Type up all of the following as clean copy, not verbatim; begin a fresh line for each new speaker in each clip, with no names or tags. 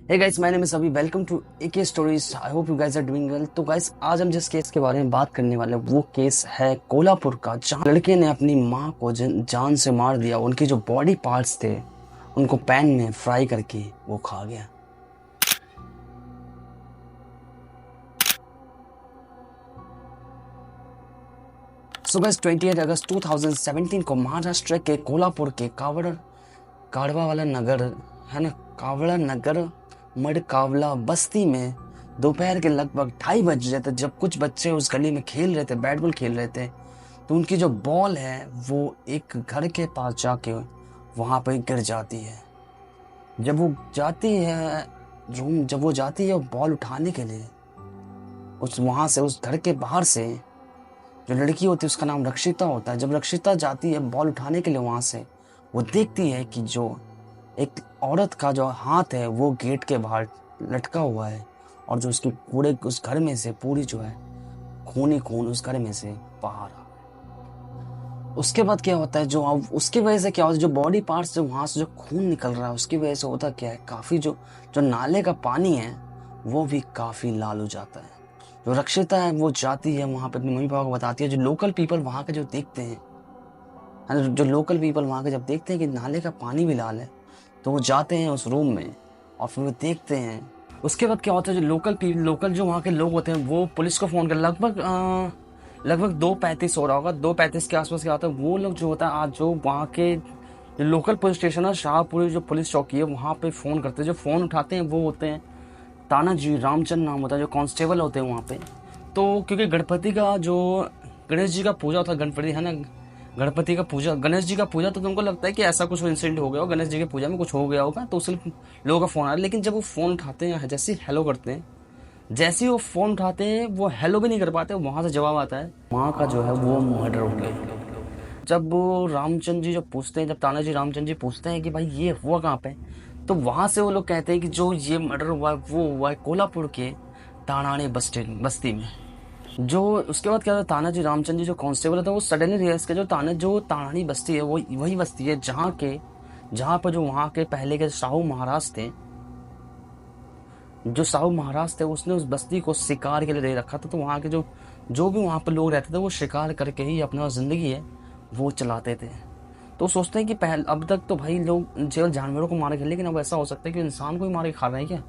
Hey guys, my name is Abhi. Welcome to AK stories. I hope you guys are doing well. तो guys, आज हम जिस case के बारे में बात करने वाले हैं वो केस है कोल्हापुर का, जहां लड़के ने अपनी माँ को जान से मार दिया। उनके जो बॉडी पार्ट्स थे उनको पैन में फ्राई करके वो खा गया। सो गाइस, 28 अगस्त 2017 को महाराष्ट्र के कोल्हापुर के कावड़ा वाला नगर है ना, कावड़ा नगर मडकावला बस्ती में दोपहर के लगभग 2:30 बज रहे थे, जब कुछ बच्चे उस गली में खेल रहे थे, बैट बॉल खेल रहे थे। तो उनकी जो बॉल है वो एक घर के पास जाके वहां पर गिर जाती है। जब वो जाती है बॉल उठाने के लिए, उस घर के बाहर से जो लड़की होती है उसका नाम रक्षिता होता है। जब रक्षिता जाती है बॉल उठाने के लिए वहां से, वो देखती है कि जो एक औरत का जो हाथ है वो गेट के बाहर लटका हुआ है, और जो उसकी पूरे उस घर में से पूरी जो है खून ही खून उस घर में से बाहर आ। उसके बाद क्या होता है, जो अब उसकी वजह से क्या होता है, जो बॉडी पार्ट्स जो वहां से जो खून निकल रहा है उसकी वजह से होता क्या है, काफी जो जो नाले का पानी है वो भी काफी लाल हो जाता है। जो रक्षिता है वो जाती है वहां पे, अपने मम्मी पापा को बताती है। जो लोकल पीपल वहां के जो देखते हैं, जो लोकल पीपल वहां के जब देखते हैं कि नाले का पानी भी लाल है, तो वो जाते हैं उस रूम में और फिर वो देखते हैं। उसके बाद क्या होता है, जो लोकल जो वहाँ के लोग होते हैं वो पुलिस को फ़ोन कर, लगभग 2:35 हो रहा होगा, 2:35 के आसपास क्या होता है, वो लोग जो होता है आज जो वहाँ के जो लोकल पुलिस स्टेशन है, शाहपुरी जो पुलिस चौकी है, वहाँ पे फ़ोन करते हैं। जो फ़ोन उठाते हैं वो होते हैं तानाजी रामचंद नाम होता है, जो कांस्टेबल होते हैं वहाँ पे। तो क्योंकि गणेश जी का पूजा होता है, गणपति है ना, गणेश जी का पूजा, तो तुमको लगता है कि ऐसा कुछ इंसिडेंट हो गया हो, गणेश जी की पूजा में कुछ हो गया होगा, तो उसलिए लोगों का फोन आ रहा है। लेकिन जब वो फोन उठाते हैं, जैसे ही हेलो करते हैं, जैसे ही वो फोन उठाते हैं, वो हेलो भी नहीं कर पाते, वहां से जवाब आता है माँ का जो है वो मर्डर हो गया। जब वो रामचंद्र जी जो पूछते हैं, जब तानाजी रामचंद्र जी पूछते हैं कि भाई ये हुआ कहाँ पे, तो वहां से वो लोग कहते हैं कि जो ये मर्डर हुआ है वो हुआ है कोल्हापुर के तानाणी बस्ती में। जो उसके बाद क्या होता है, तानाजी रामचंद्र जी जो कांस्टेबल था वो सडनली रियलाइज किया जो तानानी बस्ती है वो वही बस्ती है जहाँ पर जो वहाँ के पहले के साहू महाराज थे, उसने उस बस्ती को शिकार के लिए दे रखा था। तो वहाँ के जो जो भी वहाँ पर लोग रहते थे वो शिकार करके ही अपना जिंदगी है वो चलाते थे। तो सोचते हैं कि अब तक तो भाई लोग केवल जानवरों को मार के, लेकिन अब ऐसा हो सकता है कि इंसान को ही मार के खा रहे हैं क्या,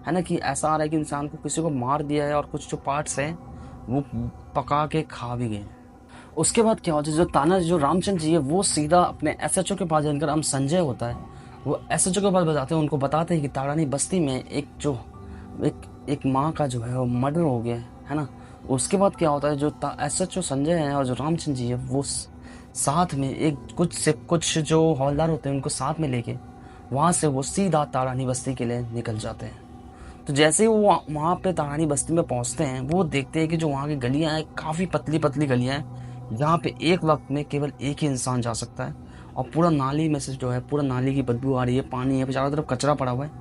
है ना, कि ऐसा आ रहा है कि इंसान को किसी को मार दिया है और कुछ जो पार्ट्स हैं वो पका के खा भी गए। उसके बाद क्या होता है, जो रामचंद्र जी है वो सीधा अपने एसएचओ के पास जानकर, हम संजय होता है, वो एसएचओ के पास बताते हैं, उनको बताते हैं कि ताड़ानी बस्ती में एक माँ का जो है वो मर्डर हो गया है ना। उसके बाद क्या होता है, जो एसएचओ संजय है और जो रामचंद्र जी है वो साथ में कुछ जो हवलदार होते हैं उनको साथ में लेके वहां से वो सीधा ताड़ानी बस्ती के लिए निकल जाते हैं। तो जैसे ही वो वहाँ पे तारानी बस्ती में पहुँचते हैं, वो देखते हैं कि जो वहाँ की गलियाँ हैं काफ़ी पतली पतली गलियाँ हैं, जहाँ पे एक वक्त में केवल एक ही इंसान जा सकता है। और पूरा नाली में से जो है, पूरा नाली की बदबू आ रही है, पानी है, चारों तरफ कचरा पड़ा हुआ है।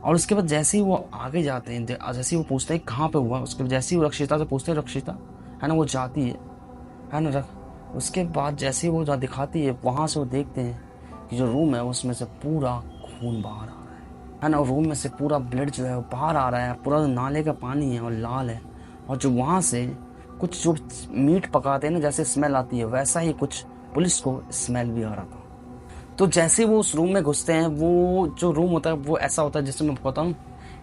और उसके बाद जैसे ही वो आगे जाते हैं, जैसे ही वो पूछते हैं कहाँ पे हुआ, उसके बाद जैसे ही वो रक्षिता से पूछते हैं, रक्षिता है ना वो जाती है ना उसके बाद जैसे ही वो दिखाती है, वहाँ से वो देखते हैं कि जो रूम है उसमें से पूरा खून बाहर आ रहा है ना, रूम में से पूरा ब्लड जो है वो बाहर आ रहा है, पूरा नाले का पानी है और लाल है। और जो वहाँ से कुछ जो मीट पकाते हैं ना, जैसे स्मेल आती है, वैसा ही कुछ पुलिस को स्मेल भी आ रहा था। तो जैसे वो उस रूम में घुसते हैं, वो जो रूम होता है वो ऐसा होता है, जैसे मैं बताता हूँ,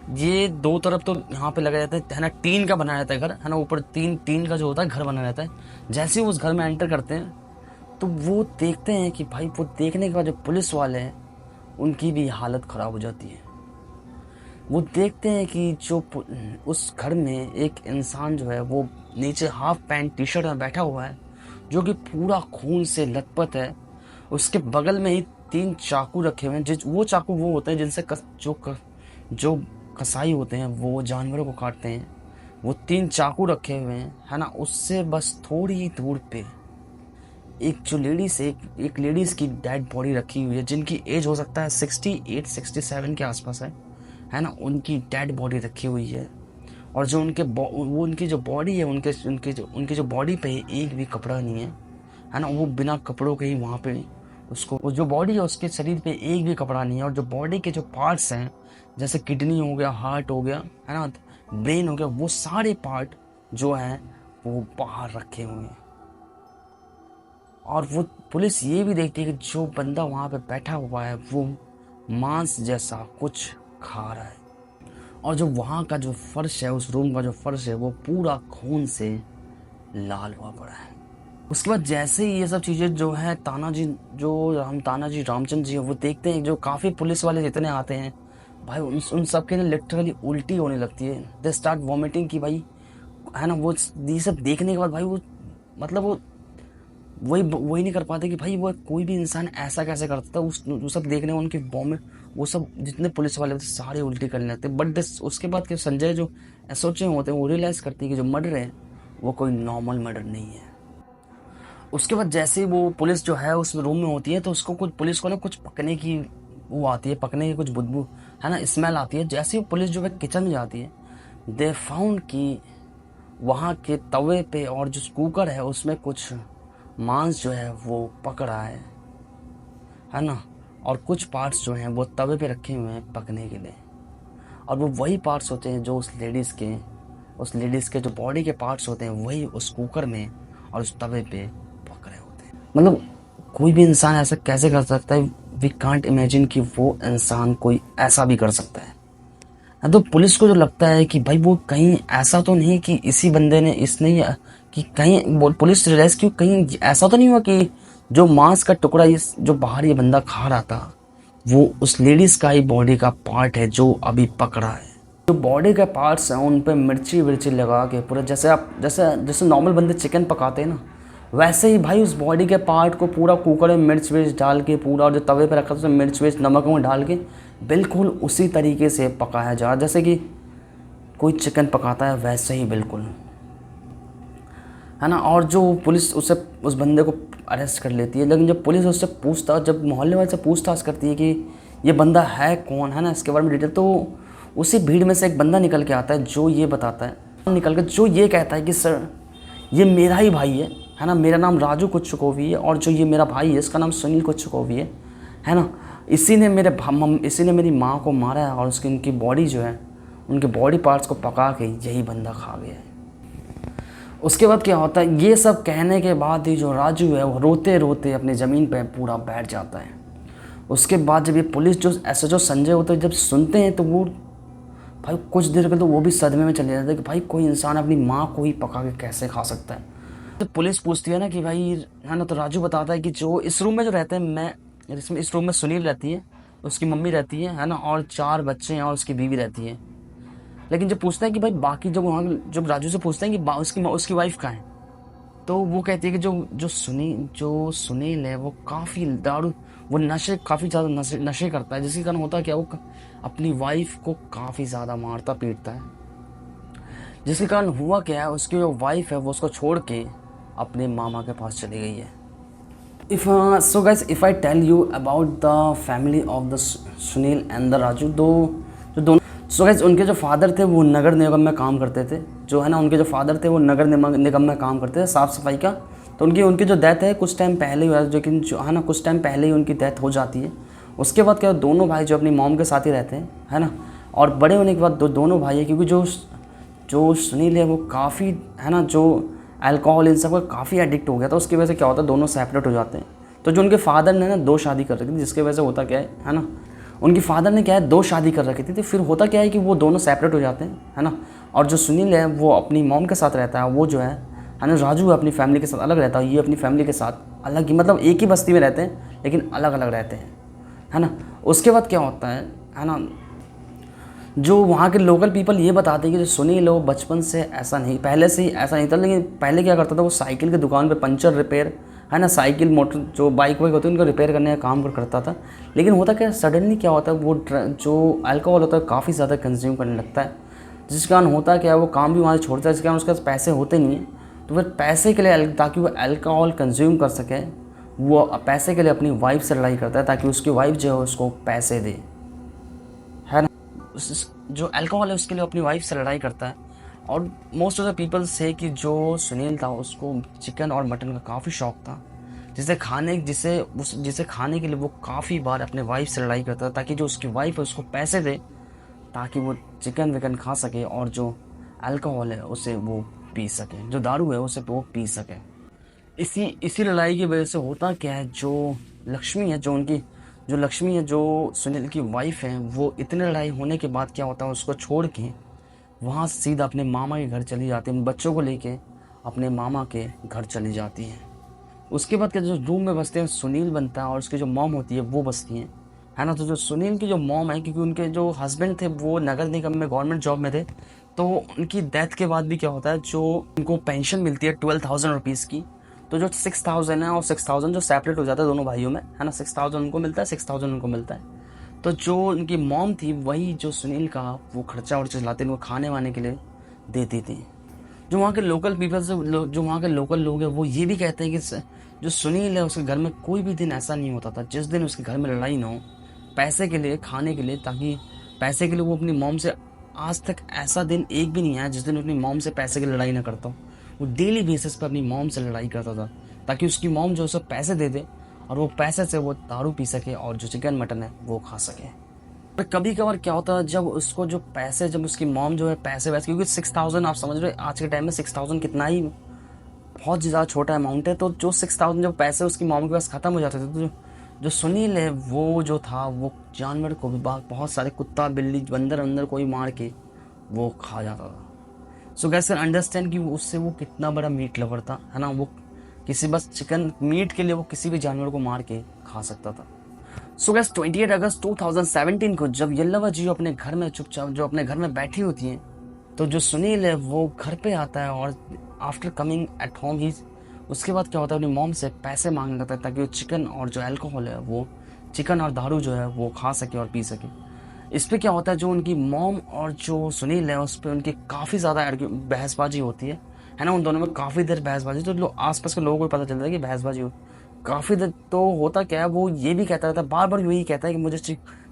ये दो तरफ तो यहाँ पे लगा रहता है ना, टीन का बनाया रहता है घर, है ना, ऊपर टीन का जो होता है घर बना रहता है। जैसे ही उस घर में एंटर करते हैं तो वो देखते हैं कि भाई, वो देखने के बाद जो पुलिस वाले हैं उनकी भी हालत खराब हो जाती है। वो देखते हैं कि जो उस घर में एक इंसान जो है वो नीचे हाफ पैंट टी शर्ट में बैठा हुआ है, जो कि पूरा खून से लथपथ है। उसके बगल में ही 3 चाकू रखे हुए हैं, वो चाकू वो होते हैं जिनसे जो कसाई होते हैं वो जानवरों को काटते हैं। वो 3 चाकू रखे हुए हैं, है ना। उससे बस थोड़ी ही दूर पे एक लेडीज की डेड बॉडी रखी हुई है, जिनकी एज हो सकता है 68-67 के आसपास है ना। उनकी डेड बॉडी रखी हुई है। और जो उनकी जो बॉडी है, उनकी जो बॉडी पे एक भी कपड़ा नहीं है, है ना। वो बिना कपड़ों के ही वहाँ पे उसको वो जो बॉडी है उसके शरीर पे एक भी कपड़ा नहीं है, और जो बॉडी के जो पार्ट्स हैं जैसे किडनी हो गया, हार्ट हो गया, है ना, ब्रेन हो गया, वो सारे पार्ट जो हैं वो बाहर रखे हुए हैं। और वो पुलिस ये भी देखती है कि जो बंदा वहाँ पे बैठा हुआ है वो मांस जैसा कुछ खा रहा है, और जो वहाँ का जो फर्श है, उस रूम का जो फर्श है वो पूरा खून से लाल हुआ पड़ा है। उसके बाद जैसे ही ये सब चीज़ें जो है तानाजी, जो हम तानाजी रामचंद्र जी हैं वो देखते हैं, जो काफ़ी पुलिस वाले जितने आते हैं भाई उन सब के ना लिटरली उल्टी होने लगती है। दे स्टार्ट वॉमिटिंग की भाई, है ना। वो ये सब देखने के बाद भाई वो मतलब वो वही नहीं कर पाते कि भाई वो कोई भी इंसान ऐसा कैसे करता था। वो सब देखने में उनके वॉमिट, वो सब जितने पुलिस वाले होते सारे उल्टी करने लगते। बट उसके बाद के संजय जो एसओचे होते हैं वो रियलाइज़ करते हैं कि जो मर्डर है वो कोई नॉर्मल मर्डर नहीं है। उसके बाद जैसे ही वो पुलिस जो है उस रूम में होती है तो उसको कुछ पुलिस को ना कुछ पकने की वो आती है, पकने की कुछ बदबू, है ना, स्मेल आती है। जैसे ही पुलिस जो है किचन में जाती है, दे फाउंड कि वहाँ के तवे पे और जो कुकर है उसमें कुछ मांस जो है वो पक रहा है ना, और कुछ पार्ट्स जो हैं वो तवे पे रखे हुए हैं पकने के लिए, और वो वही पार्ट्स होते हैं जो उस लेडीज़ के जो बॉडी के पार्ट्स होते हैं वही उस कुकर में और उस तवे पे पक रहे होते हैं। मतलब कोई भी इंसान ऐसा कैसे कर सकता है, वी कांट इमेजिन कि वो इंसान कोई ऐसा भी कर सकता है। तो पुलिस को जो लगता है कि भाई वो कहीं ऐसा तो नहीं कि इसी बंदे ने इसने कि कहीं पुलिस रेस्क्यू कहीं ऐसा तो नहीं हुआ कि जो मांस का टुकड़ा जो बाहर ये बंदा खा रहा था वो उस लेडीज का ही बॉडी का पार्ट है जो अभी पकड़ा है। जो बॉडी के पार्ट्स हैं उन पे मिर्ची विर्ची लगा के पूरा, जैसे आप जैसे नॉर्मल बंदे चिकन पकाते हैं ना, वैसे ही भाई उस बॉडी के पार्ट को पूरा कुकर में मिर्च विर्च डाल के पूरा, और जो तवे पे रखा था उसमें मिर्च विर्च नमक में डाल के बिल्कुल उसी तरीके से पकाया जा, जैसे कि कोई चिकन पकाता है वैसे ही बिल्कुल, है ना। और जो पुलिस उस बंदे को अरेस्ट कर लेती है, लेकिन जब पुलिस उससे जब मोहल्ले वाले से पूछताछ करती है कि ये बंदा है कौन, है ना, इसके बारे में डिटेल, तो उसी भीड़ में से एक बंदा निकल के आता है जो ये बताता है, निकल के जो ये कहता है कि सर ये मेरा ही भाई है ना, मेरा नाम राजू कुच्चकोवी है, और जो ये मेरा भाई है इसका नाम सुनील कुच्चकोवी है ना, इसी ने मेरी माँ को मारा है, और उनकी बॉडी जो है, उनके बॉडी पार्ट्स को पका के यही बंदा खा गया है। उसके बाद क्या होता है, ये सब कहने के बाद ही जो राजू है वो रोते रोते अपनी ज़मीन पे पूरा बैठ जाता है। उसके बाद जब ये पुलिस जो एसएचओ संजय होते हैं जब सुनते हैं तो वो भाई कुछ देर के तो वो भी सदमे में चले जाते हैं कि भाई कोई इंसान अपनी माँ को ही पका के कैसे खा सकता है। तो पुलिस पूछती है ना कि भाई, है ना, तो राजू बताता है कि जो इस रूम में जो रहते हैं, इस रूम में सुनील रहती है, उसकी मम्मी रहती है ना, और 4 बच्चे हैं और उसकी बीवी रहती है। लेकिन जब पूछता है कि भाई बाकी जब राजू से पूछते हैं कि उसकी वाइफ कहाँ है, तो वो कहती है कि जो सुनील है वो काफ़ी काफ़ी ज़्यादा नशे करता है, जिसके कारण होता है क्या, वो अपनी वाइफ को काफ़ी ज़्यादा मारता पीटता है, जिसके कारण हुआ क्या है, उसकी जो वाइफ है वो उसको छोड़ के अपने मामा के पास चली गई है। So guys, if I tell you about the family of the Sunil and the Raju, जो दोनों, सो गाइस उनके जो फादर थे वो नगर निगम में काम करते थे, जो है ना, उनके जो फादर थे वो नगर निगम में काम करते थे साफ़ सफाई का। तो उनकी जो डेथ है कुछ टाइम पहले ही हुआ, लेकिन जो है ना कुछ टाइम पहले ही उनकी डेथ हो जाती है। उसके बाद क्या, दोनों भाई जो अपनी मॉम के साथ ही रहते हैं, है ना, और बड़े होने के बाद दोनों भाई है, क्योंकि जो सुनील है वो काफ़ी, है ना, जो अल्कोहल इन सब का काफ़ी एडिक्ट हो गया था, उसकी वजह से क्या होता है दोनों सेपरेट हो जाते हैं। तो जो उनके फादर ने ना 2 शादी कर रखी थी, जिसकी वजह से होता क्या है ना, उनकी फादर ने क्या है 2 शादी कर रखी थी, तो फिर होता क्या है कि वो दोनों सेपरेट हो जाते हैं, है ना। और जो सुनील है वो अपनी मॉम के साथ रहता है, वो जो है ना, राजू अपनी फैमिली के साथ अलग रहता है, ये अपनी फैमिली के साथ अलग ही, मतलब एक ही बस्ती में रहते हैं लेकिन अलग अलग रहते हैं, है ना। उसके बाद क्या होता है ना, जो वहाँ के लोकल पीपल ये बताते हैं कि जो सुनील वो बचपन से ऐसा नहीं, पहले से ही ऐसा नहीं था, लेकिन पहले क्या करता था वो साइकिल की दुकान पे पंचर रिपेयर, है ना, साइकिल मोटर जो बाइक वाइक होती है उनको रिपेयर करने का काम करता था। लेकिन होता क्या, सडनली क्या होता है, वो जो अल्कोहल होता है काफ़ी ज़्यादा कंज्यूम करने लगता है, जिस कारण होता क्या है वो काम भी वहाँ से छोड़ता है, जिस कारण उसके पास पैसे होते नहीं हैं। तो फिर पैसे के लिए, ताकि वो अल्कोहल कंज्यूम कर सके, वो पैसे के लिए अपनी वाइफ से लड़ाई करता है ताकि उसकी वाइफ जो है उसको पैसे दे, है ना। जो अल्कोहल है उसके लिए अपनी वाइफ से लड़ाई करता है। और मोस्ट ऑफ द पीपल से कि जो सुनील था उसको चिकन और मटन का काफ़ी शौक था, जिसे खाने के लिए वो काफ़ी बार अपने वाइफ से लड़ाई करता था, ताकि जो उसकी वाइफ है उसको पैसे दे, ताकि वो चिकन विकन खा सके, और जो अल्कोहल है उसे वो पी सके, जो दारू है उसे वो पी सके। इसी लड़ाई की वजह से होता क्या है, जो लक्ष्मी है, जो सुनील की वाइफ है, वो इतनी लड़ाई होने के बाद क्या होता है, उसको छोड़ के वहाँ सीधा अपने मामा के घर चली जाती है, बच्चों को लेके अपने मामा के घर चली जाती है। उसके बाद क्या, जो रूम में बसते हैं सुनील बनता है और उसकी जो मॉम होती है वो बसती हैं, है ना। तो जो सुनील की जो मॉम है, क्योंकि उनके जो हस्बैंड थे वो नगर निगम में गवर्नमेंट जॉब में थे, तो उनकी डेथ के बाद भी क्या होता है, जो उनको पेंशन मिलती है 12,000 रुपीज़ की, तो जो 6,000 है और 6,000 जो सेपरेट हो जाता है दोनों भाइयों में, है ना, 6,000 उनको मिलता है, 6,000 उनको मिलता है। तो जो उनकी मॉम थी वही जो सुनील का वो खर्चा वर्चा चलाते उनको खाने वाने के लिए देती थी। जो वहाँ के लोकल पीपल से जो वहाँ के लोकल लोग हैं वो ये भी कहते हैं कि जो सुनील है उसके घर में कोई भी दिन ऐसा नहीं होता था जिस दिन उसके घर में लड़ाई ना हो पैसे के लिए, खाने के लिए, ताकि पैसे के लिए वो अपनी मॉम से, आज तक ऐसा दिन एक भी नहीं आया जिस दिन अपनी मॉम से पैसे की लड़ाई ना करता हो। वो डेली बेसिस पे अपनी मॉम से लड़ाई करता था, ताकि उसकी मॉम जो उसे पैसे दे दे और वो पैसे से वो दारू पी सके और जो चिकन मटन है वो खा सके। पर कभी कभार क्या होता है, जब उसकी मॉम जो है पैसे वैसे, क्योंकि 6,000 आप समझ रहे आज के टाइम में 6,000 कितना ही बहुत ज़्यादा छोटा अमाउंट है, तो जो 6,000 जब पैसे उसकी मॉम के पास ख़त्म हो जाते थे, तो जो सुनील है वो जो था वो जानवर को भी बहुत सारे कुत्ता बिल्ली बंदर अंदर कोई मार के वो खा जाता था। सो गैस कैन अंडरस्टैंड कि उससे वो कितना बड़ा मीट लवर था, है ना। वो किसी बस चिकन मीट के लिए वो किसी भी जानवर को मार के खा सकता था। सो गैस 28 अगस्त 2017 को जब येल्लवा जी अपने घर में चुपचाप जो अपने घर में बैठी होती हैं, तो जो सुनील है वो घर पे आता है और आफ्टर कमिंग एट होम ही उसके बाद क्या होता है, अपनी मॉम से पैसे मांगने लगता है, ताकि वो चिकन और जो अल्कोहल है वो चिकन और दारू जो है वो खा सके और पी सके। इस पे क्या होता है, जो उनकी मॉम और जो सुनील है उस पर उनकी काफ़ी ज़्यादा बहसबाजी होती है ना। उन दोनों में काफ़ी देर बहसबाजी, तो लोग आसपास के लोगों को पता चलता है कि बहसबाजी हो काफ़ी देर। तो होता क्या है, वो ये भी कहता रहता है, बार बार यही कहता है कि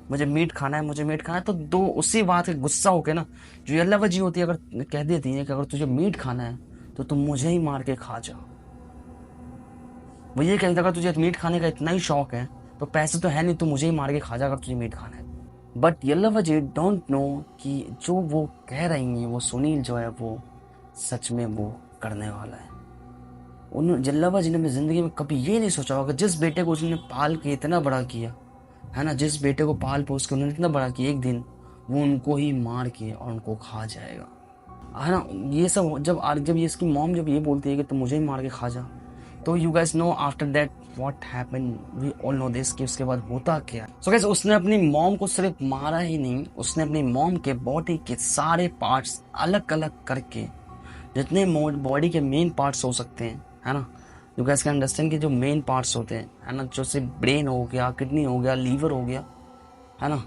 मुझे मीट खाना है, मुझे मीट खाना है। तो दो उसी बात के गुस्सा होकर ना, जो येल्लवा जी होती है अगर कह देती है कि अगर तुझे मीट खाना है तो तुम मुझे ही मार के खा जा। वो ये कहता है, अगर तुझे मीट खाने का इतना ही शौक है तो पैसे तो है नहीं, तो मुझे ही मार के खा जा अगर तुझे मीट खाना है। बट येल्लवा जी डोंट नो कि जो वो कह रही हैं वो सुनील जो है वो सच में वो करने वाला है। उन येल्लवा जी ने अपनी ज़िंदगी में कभी ये नहीं सोचा होगा, जिस बेटे को उसने पाल के इतना बड़ा किया, है ना, जिस बेटे को पाल पोस के उन्होंने इतना बड़ा किया, एक दिन वो उनको ही मार के और उनको खा जाएगा, है ना। ये सब जब ये इसकी मॉम जब ये बोलती है कि तुम मुझे ही मार के खा जा, तो you guys know after that what happened, we all know this, कि उसके बाद होता क्या। सो गाइस उसने अपनी मॉम को सिर्फ मारा ही नहीं, उसने अपनी मॉम के बॉडी के सारे पार्ट्स अलग अलग करके, जितने बॉडी के मेन पार्ट्स हो सकते हैं, है ना, यू गाइस कैन अंडरस्टैंड कि जो मेन पार्ट्स होते हैं, है ना, जैसे ब्रेन हो गया, किडनी हो गया, लीवर हो गया, है ना,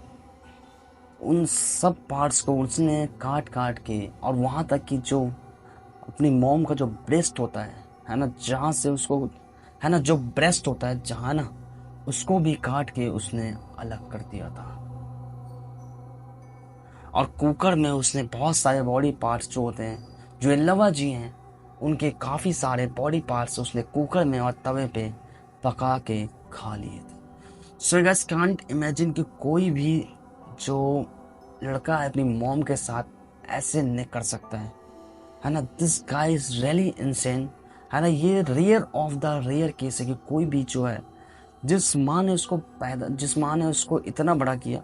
उन सब पार्ट्स को उसने काट काट के, और वहाँ तक कि जो अपनी मॉम का जो ब्रेस्ट होता है ना, जहाँ से उसको, है ना, जो ब्रेस्ट होता है जहाँ ना, उसको भी काट के उसने अलग कर दिया था। और कुकर में उसने बहुत सारे बॉडी पार्ट्स जो होते हैं, जो येल्लवा जी हैं, उनके काफ़ी सारे बॉडी पार्ट्स उसने कुकर में और तवे पे पका के खा लिए थे। सो गाइस कांट इमेजिन कि कोई भी जो लड़का है अपनी मॉम के साथ ऐसे नहीं कर सकता है ना। This guy is really insane, है ना। ये rare of the rare case है कि कोई भी जो है, जिस माँ ने उसको इतना बड़ा किया,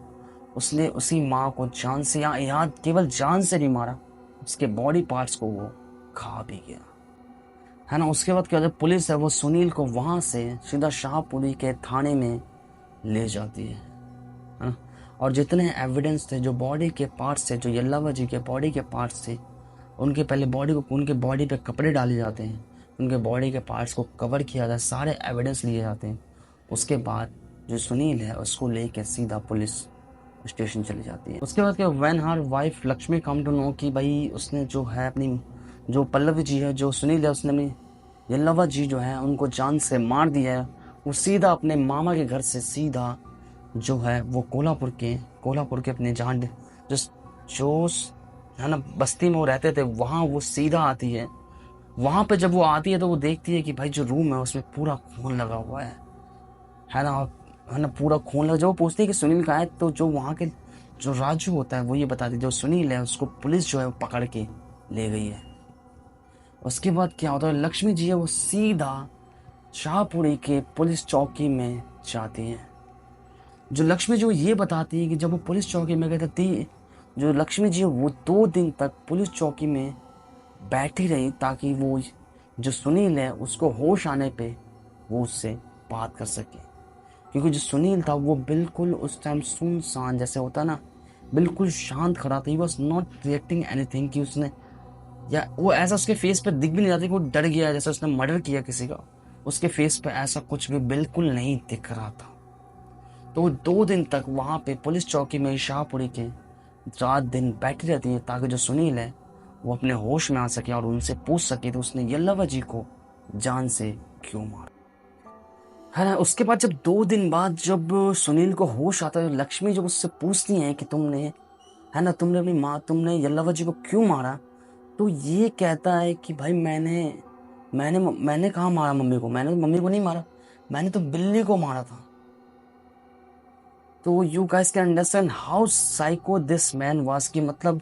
उसने उसी माँ को जान से या केवल जान से नहीं मारा, उसके बॉडी पार्ट्स को वो खा भी गया, है ना। उसके बाद क्या होता है, पुलिस है वो सुनील को वहाँ से सीधा शाहपुरी के थाने में ले जाती है ना। और जितने एविडेंस थे, जो बॉडी के पार्ट्स थे, जो येल्लवा जी के बॉडी के पार्ट्स थे, उनके पहले उनके बॉडी पे कपड़े डाले जाते हैं, उनके बॉडी के पार्ट्स को कवर किया जाता है, सारे एविडेंस लिए जाते हैं। उसके बाद जो सुनील है उसको लेके सीधा पुलिस स्टेशन चली जाती है। उसके बाद क्या, when her wife Lakshmi come to know कि भाई उसने जो है अपनी जो पल्लवी जी है, जो सुनील है, उसने अपनी येल्लवा जी जो है उनको जान से मार दिया है, वो सीधा अपने मामा के घर से सीधा जो है वो कोल्हापुर के अपने जहाँ जो है ना बस्ती में वो रहते थे, वहाँ वो सीधा आती है वहां पे जब वो आती है तो वो देखती है कि भाई जो रूम है उसमें पूरा खून लगा हुआ है ना, है ना, पूरा खून लगा। जब वो पूछती है कि सुनील कहाँ है, तो जो वहाँ के जो राजू होता है वो ये बताती है जो सुनील है उसको पुलिस जो है वो पकड़ के ले गई है। उसके बाद क्या होता है, लक्ष्मी जी है वो सीधा शाहपुरी के पुलिस चौकी में जाती हैं। जो लक्ष्मी जी वो ये बताती है कि जब वो पुलिस चौकी में गए थे, जो लक्ष्मी जी है वो 2 दिन तक पुलिस चौकी में बैठी रही ताकि वो जो सुनील है उसको होश आने पे वो उससे बात कर सके। क्योंकि जो सुनील था वो बिल्कुल उस टाइम सुनसान जैसे होता ना, बिल्कुल शांत खड़ा था। He was not reacting anything कि उसने, या वो ऐसा उसके फेस पे दिख भी नहीं रहा था कि वो डर गया जैसे उसने मर्डर किया किसी का। उसके फेस पे ऐसा कुछ भी बिल्कुल नहीं दिख रहा था। तो वो 2 दिन तक वहां पे पुलिस चौकी में शाहपुरी के रात दिन बैठी रहती है ताकि जो सुनील है वो अपने होश में आ सके और उनसे पूछ सके तो उसने यल्लावा जी को जान से क्यों मारा, है ना। उसके बाद जब 2 दिन बाद जब सुनील को होश आता है, लक्ष्मी जब उससे पूछती है कि तुमने, है ना, तुमने अपनी माँ, तुमने यल्लावा जी को क्यों मारा, तो ये कहता है कि भाई मैंने कहाँ मारा मम्मी को, मैंने तो मम्मी को नहीं मारा, मैंने तो बिल्ली को मारा था। तो you guys can understand how psycho this man was, की मतलब,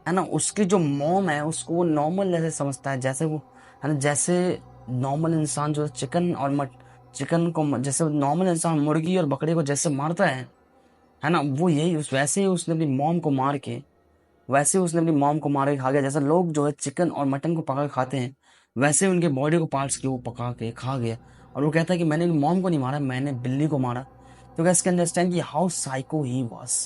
है ना, उसकी जो मॉम है उसको वो नॉर्मल जैसे समझता है, जैसे वो, है ना, जैसे नॉर्मल इंसान जो चिकन और चिकन को जैसे नॉर्मल इंसान मुर्गी और बकरे को जैसे मारता है ना, वो यही वैसे ही उसने अपनी मॉम को मार के, वैसे ही उसने अपनी मॉम को मार के खा गया। जैसे लोग जो है चिकन और मटन को पका के खाते हैं, वैसे उनके बॉडी को पार्ट्स के वो पका के खा गया। और वो कहता है कि मैंने मॉम को नहीं मारा, मैंने बिल्ली को मारा। तो गैस कैन अंडरस्टैंड कि हाउ साइको ही वाज।